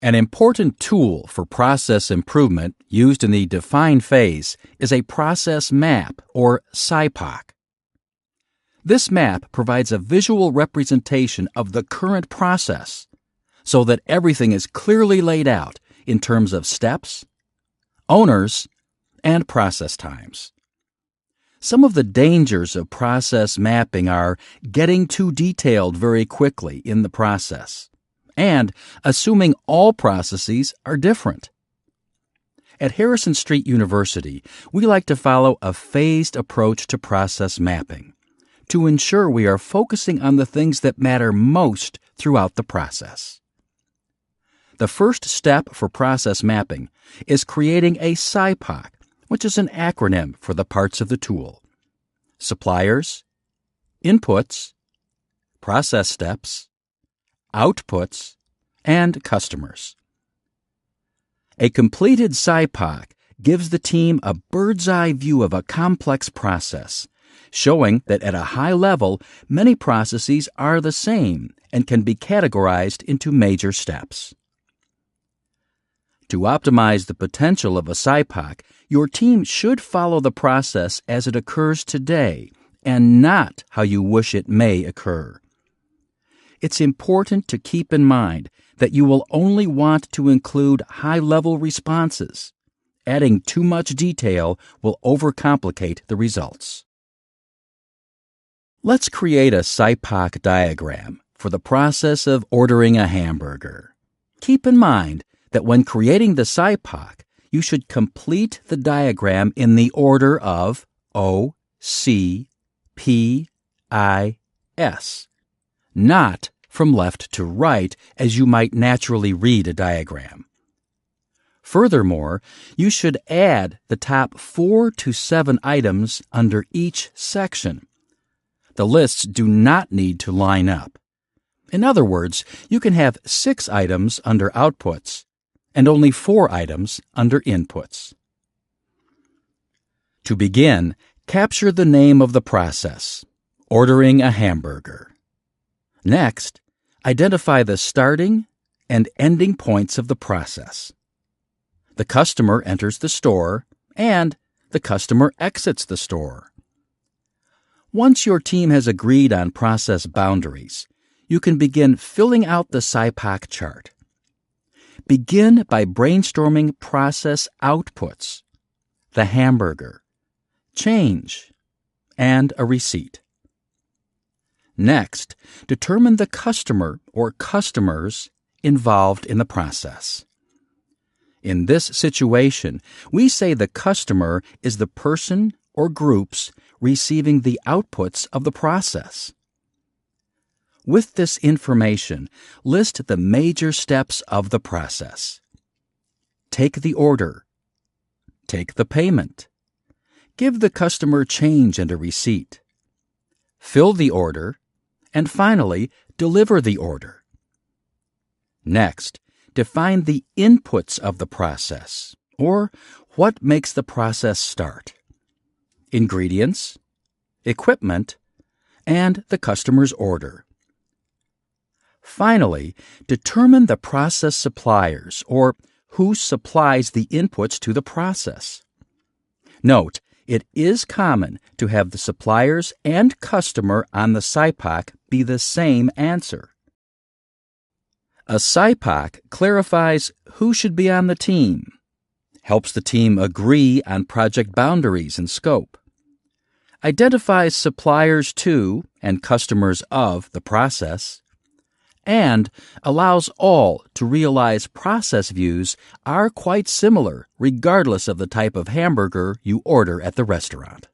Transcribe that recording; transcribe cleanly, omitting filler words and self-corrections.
An important tool for process improvement used in the define phase is a process map, or Sipoc. This map provides a visual representation of the current process so that everything is clearly laid out in terms of steps, owners, and process times. Some of the dangers of process mapping are getting too detailed very quickly in the process and assuming all processes are different. At Harrison Street University, we like to follow a phased approach to process mapping to ensure we are focusing on the things that matter most throughout the process. The first step for process mapping is creating a Sipoc, which is an acronym for the parts of the tool: suppliers, inputs, process steps, outputs, and customers. A completed Sipoc gives the team a bird's-eye view of a complex process, showing that at a high level, many processes are the same and can be categorized into major steps. To optimize the potential of a Sipoc, your team should follow the process as it occurs today and not how you wish it may occur. It's important to keep in mind that you will only want to include high-level responses. Adding too much detail will overcomplicate the results. Let's create a Sipoc diagram for the process of ordering a hamburger. Keep in mind that when creating the Sipoc, you should complete the diagram in the order of O, C, P, I, S, not from left to right as you might naturally read a diagram. Furthermore, you should add the top 4 to 7 items under each section. The lists do not need to line up. In other words, you can have 6 items under outputs and only 4 items under inputs. To begin, capture the name of the process, ordering a hamburger. Next, identify the starting and ending points of the process. The customer enters the store and the customer exits the store. Once your team has agreed on process boundaries, you can begin filling out the Sipoc chart. Begin by brainstorming process outputs: the hamburger, change, and a receipt. Next, determine the customer or customers involved in the process. In this situation, we say the customer is the person or groups receiving the outputs of the process. With this information, list the major steps of the process. Take the order. Take the payment. Give the customer change and a receipt. Fill the order. And finally, deliver the order. Next, define the inputs of the process, or what makes the process start: ingredients, equipment, and the customer's order. Finally, determine the process suppliers, or who supplies the inputs to the process. Note, it is common to have the suppliers and customer on the Sipoc be the same answer. A Sipoc clarifies who should be on the team, helps the team agree on project boundaries and scope, identifies suppliers to and customers of the process, and allows all to realize process views are quite similar regardless of the type of hamburger you order at the restaurant.